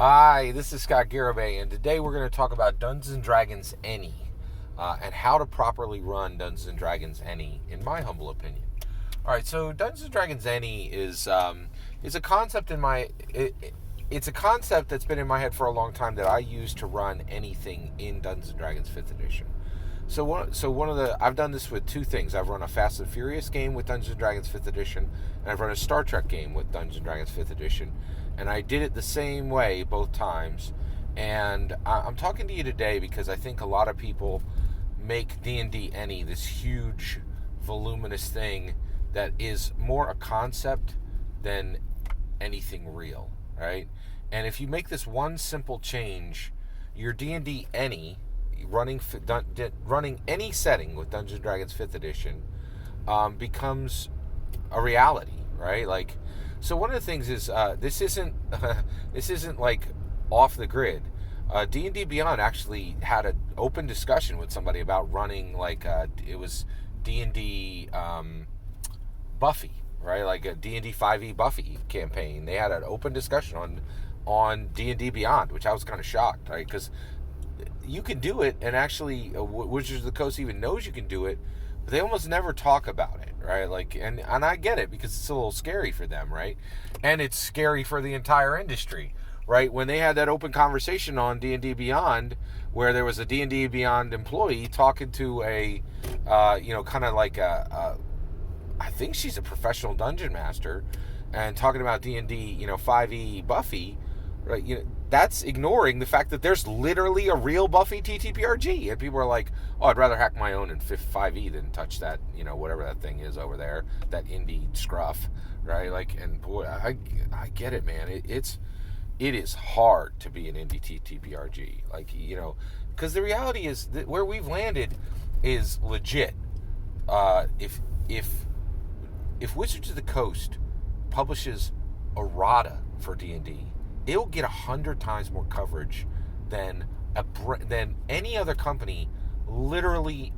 Hi, this is Scott Garibay, and today we're going to talk about Dungeons and Dragons Any and how to properly run Dungeons and Dragons Any, in my humble opinion. All right, so Dungeons and Dragons Any is a concept it's a concept that's been in my head for a long time that I use to run anything in Dungeons and Dragons 5th edition. I've done this with two things. I've run a Fast and Furious game with Dungeons and Dragons 5th edition, and I've run a Star Trek game with Dungeons and Dragons 5th edition, and I did it the same way both times. And I'm talking to you today because I think a lot of people make D&D Any this huge, voluminous thing that is more a concept than anything real, right? And if you make this one simple change, your D&D Any running any setting with Dungeons and Dragons 5th edition becomes a reality, right? Like, so one of the things is this isn't like off the grid. D&D Beyond actually had an open discussion with somebody about running like it was D&D Buffy, right? Like a D&D 5e Buffy campaign. They had an open discussion on D&D Beyond, which I was kind of shocked, right? Because you can do it, and actually Wizards of the Coast even knows you can do it, but they almost never talk about it, right? Like, and I get it, because it's a little scary for them, right? And it's scary for the entire industry, right? When they had that open conversation on D&D Beyond, where there was a D&D Beyond employee talking to a kind of like I think she's a professional dungeon master, and talking about D&D 5e Buffy, right? That's ignoring the fact that there's literally a real Buffy TTPRG, and people are like, "Oh, I'd rather hack my own in 5e than touch that, whatever that thing is over there, that indie scruff," right? Like, and boy, I get it, man. It is hard to be an indie TTPRG, like, because the reality is that where we've landed is legit. If Wizards of the Coast publishes errata for D&D, it'll get 100 times more coverage than any other company literally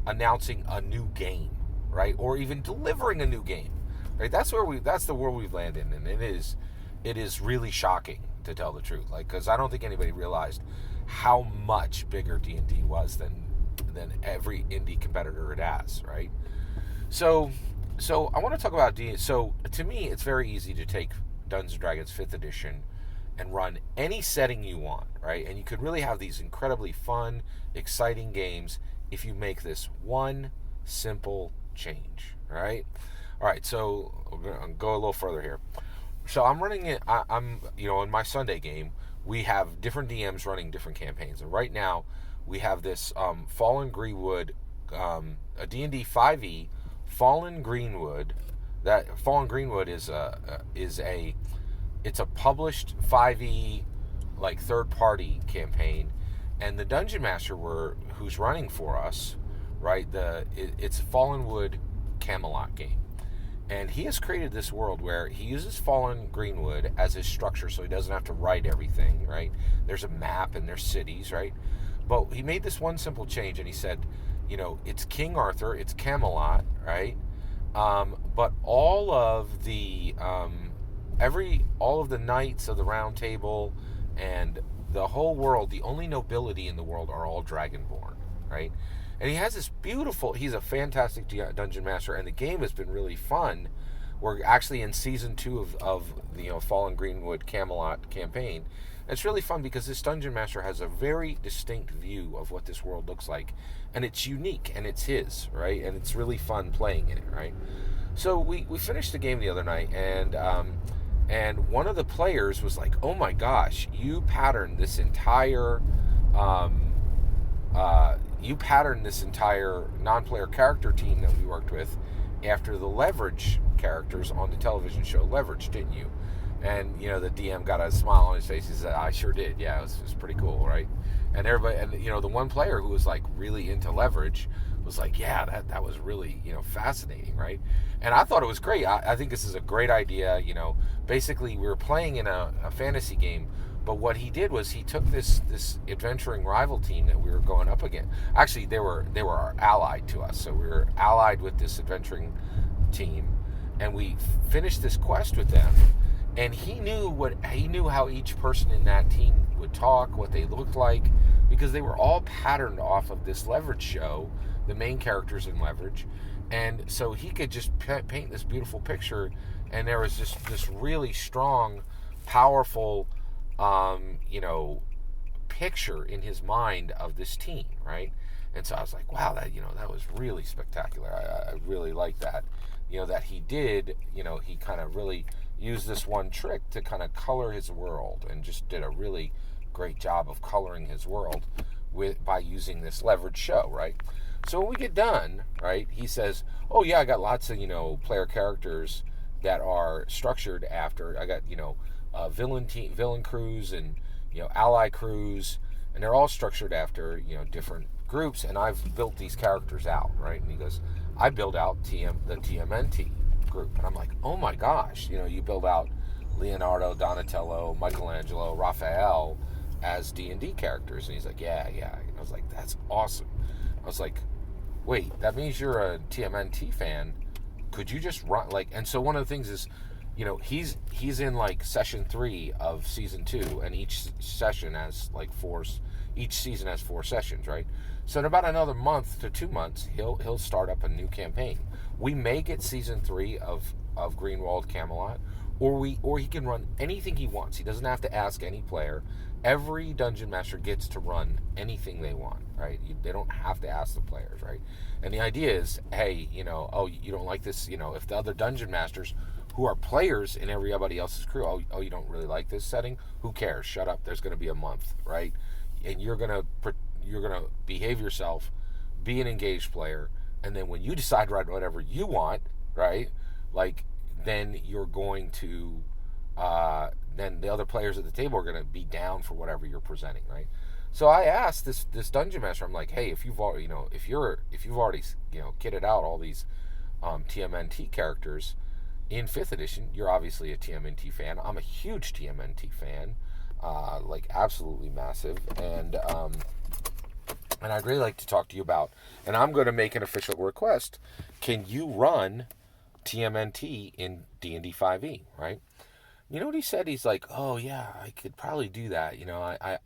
announcing a new game, right? Or even delivering a new game, right? That's the world we've landed in, and it is really shocking, to tell the truth. Like, because I don't think anybody realized how much bigger D&D was than every indie competitor it has, right? So I want to talk about D&D. So to me, it's very easy to take Dungeons & Dragons 5th edition and run any setting you want, right? And you could really have these incredibly fun, exciting games if you make this one simple change, right? All right, so I'm going to go a little further here. So I'm running it, in my Sunday game, we have different DMs running different campaigns. And right now, we have this Fallen Greenwood, a D&D 5e Fallen Greenwood. That Fallen Greenwood is a published 5e like third party campaign, and the dungeon master who's running for us, right? It's Fallenwood Camelot game, and he has created this world where he uses Fallen Greenwood as his structure, so he doesn't have to write everything, right? There's a map and there's cities, right? But he made this one simple change, and he said, it's King Arthur, it's Camelot, right? But all of the knights of the Round Table and the whole world, the only nobility in the world are all dragonborn, right? And he has this beautiful. He's a fantastic dungeon master, and the game has been really fun. We're actually in season 2 of the Fallen Greenwood Camelot campaign. It's really fun because this dungeon master has a very distinct view of what this world looks like, and it's unique, and it's his, right? And it's really fun playing in it, right? So we finished the game the other night, and one of the players was like, "Oh my gosh, you patterned this entire non-player character team that we worked with after the Leverage characters on the television show Leverage, didn't you?" And the DM got a smile on his face. He said, "I sure did. Yeah, it was pretty cool, right?" And everybody, and the one player who was like really into Leverage was like, "Yeah, that was really fascinating, right?" And I thought it was great. I think this is a great idea. Basically we were playing in a fantasy game, but what he did was he took this adventuring rival team that we were going up against. Actually, they were allied to us, so we were allied with this adventuring team, and we finished this quest with them. and he knew how each person in that team would talk, what they looked like, because they were all patterned off of this Leverage show, the main characters in Leverage, and so he could just paint this beautiful picture, and there was just this really strong, powerful, you know, picture in his mind of this team, right? And so I was like, wow, that was really spectacular. I really like that, that he did, he kind of really used this one trick to kind of color his world, and just did a really great job of coloring his world by using this Leverage show, right? So when we get done, right, he says, oh yeah, I got lots of, player characters that are structured after, I got, villain crews, and, ally crews, and they're all structured after, different groups, and I've built these characters out, right? And he goes, I build out the TMNT group. And I'm like, oh my gosh, you build out Leonardo, Donatello, Michelangelo, Raphael as D&D characters. And he's like, yeah. And I was like, that's awesome. I was like, wait, that means you're a TMNT fan. Could you just run, like, and so one of the things is, he's in like session 3 of season 2, and each season has 4 sessions, right? So in about another month to 2 months, he'll start up a new campaign. We may get season 3 of Greenwald Camelot, or he can run anything he wants. He doesn't have to ask any player. Every dungeon master gets to run anything they want, right? They don't have to ask the players, right? And the idea is, hey, oh, you don't like this, if the other dungeon masters who are players in everybody else's crew, oh, you don't really like this setting? Who cares? Shut up. There's going to be a month, right? And you're gonna behave yourself, be an engaged player, and then when you decide to write whatever you want, right? Like, then you're going to, then the other players at the table are gonna be down for whatever you're presenting, right? So I asked this dungeon master, I'm like, hey, if you've already, if you've already, kitted out all these TMNT characters in 5th edition, you're obviously a TMNT fan. I'm a huge TMNT fan. Absolutely massive, and I'd really like to talk to you about, and I'm going to make an official request. Can you run TMNT in D&D 5e, right? You know what he said? He's like, oh yeah, I could probably do that.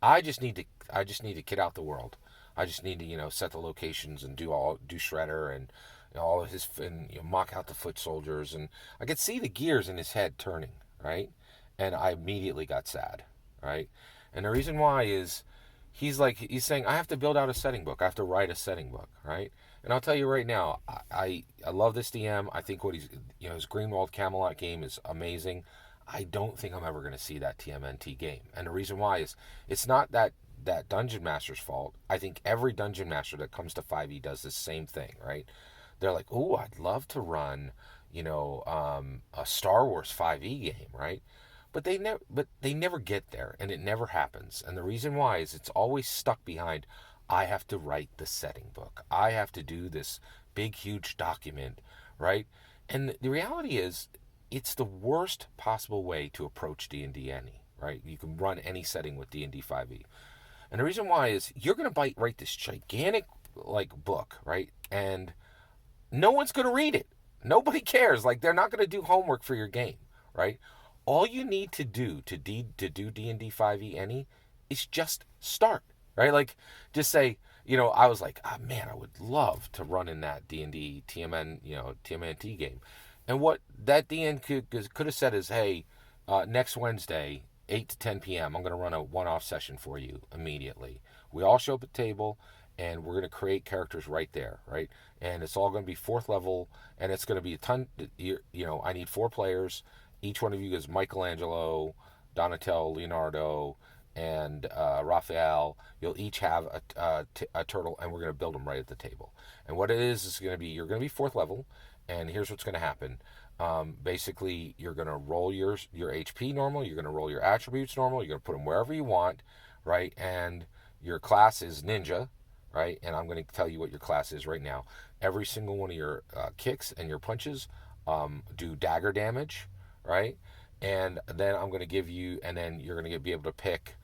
I just need to kit out the world. I just need to, set the locations and do Shredder and all of his, and mock out the foot soldiers, and I could see the gears in his head turning, right? And I immediately got sad, right? And the reason why is he's saying, I have to build out a setting book. I have to write a setting book, right? And I'll tell you right now, I love this DM. I think what his Greenwald Camelot game is amazing. I don't think I'm ever going to see that TMNT game. And the reason why is it's not that Dungeon Master's fault. I think every Dungeon Master that comes to 5e does the same thing, right? They're like, oh, I'd love to run, a Star Wars 5e game, right? But they never get there, and it never happens. And the reason why is it's always stuck behind, I have to write the setting book. I have to do this big, huge document, right? And the reality is, it's the worst possible way to approach D&D any, right? You can run any setting with D&D 5e. And the reason why is you're going to write this gigantic, book, right? And no one's going to read it. Nobody cares. They're not going to do homework for your game, right? All you need to do to do D&D 5e any is just start, right? Just say, I was like, oh, man, I would love to run in that D&D TMNT game. And what that DN could have said is, hey, next Wednesday, 8 to 10 p.m., I'm going to run a one-off session for you immediately. We all show up at the table, and we're going to create characters right there, right? And it's all going to be 4th level, and it's going to be a ton, I need 4 players. Each one of you is Michelangelo, Donatello, Leonardo, and Raphael. You'll each have a turtle, and we're going to build them right at the table. And what it is going to be, you're going to be 4th level, and here's what's going to happen. Basically, you're going to roll your HP normal, you're going to roll your attributes normal, you're going to put them wherever you want, right? And your class is ninja, right? And I'm going to tell you what your class is right now. Every single one of your kicks and your punches do dagger damage, right? And then I'm going to give you, and then you're going to be able to pick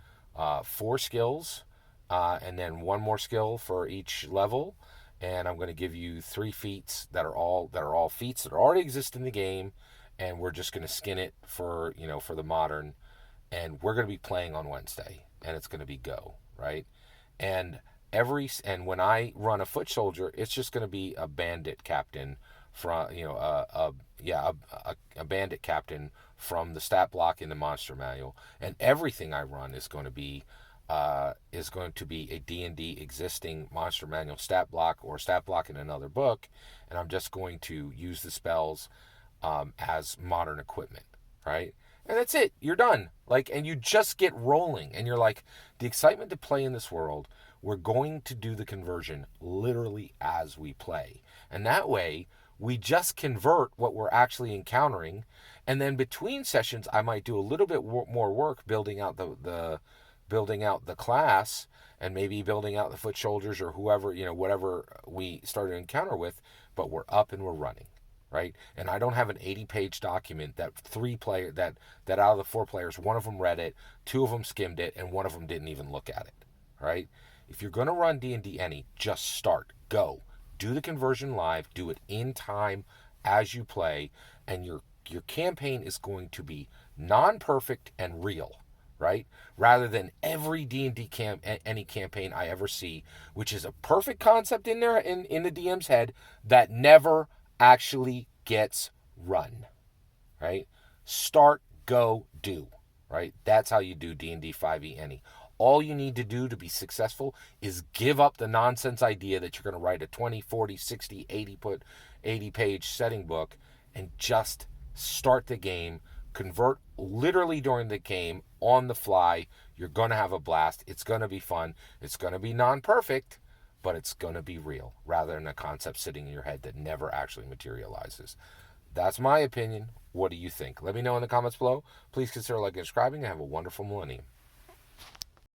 4 skills, and then 1 more skill for each level. And I'm going to give you 3 feats that are all feats that already exist in the game, and we're just going to skin it for, for the modern, and we're going to be playing on Wednesday, and it's going to be go, right? And when I run a foot soldier, it's just going to be a bandit captain from, a bandit captain from the stat block in the monster manual, and everything I run is going to be a D&D existing monster manual stat block or stat block in another book, and I'm just going to use the spells as modern equipment, right? And that's it. You're done. And you just get rolling, and you're like, the excitement to play in this world. We're going to do the conversion literally as we play, and that way we just convert what we're actually encountering, and then between sessions, I might do a little bit more work building out the class, and maybe building out the foot soldiers or whoever, whatever we start to encounter with, but we're up and we're running, right? And I don't have an 80-page document that that out of the 4 players, one of them read it, 2 of them skimmed it, and one of them didn't even look at it, right? If you're going to run D&D any, just start, go. Do the conversion live, do it in time as you play, and your campaign is going to be non-perfect and real, right? Rather than every D&D any campaign I ever see, which is a perfect concept in there in the DM's head that never actually gets run, right? Start, go, do, right? That's how you do D&D 5e any. All you need to do to be successful is give up the nonsense idea that you're going to write a 20, 40, 60, 80-page setting book, and just start the game, convert literally during the game, on the fly. You're going to have a blast. It's going to be fun. It's going to be non-perfect, but it's going to be real, rather than a concept sitting in your head that never actually materializes. That's my opinion. What do you think? Let me know in the comments below. Please consider liking and subscribing, and have a wonderful millennium.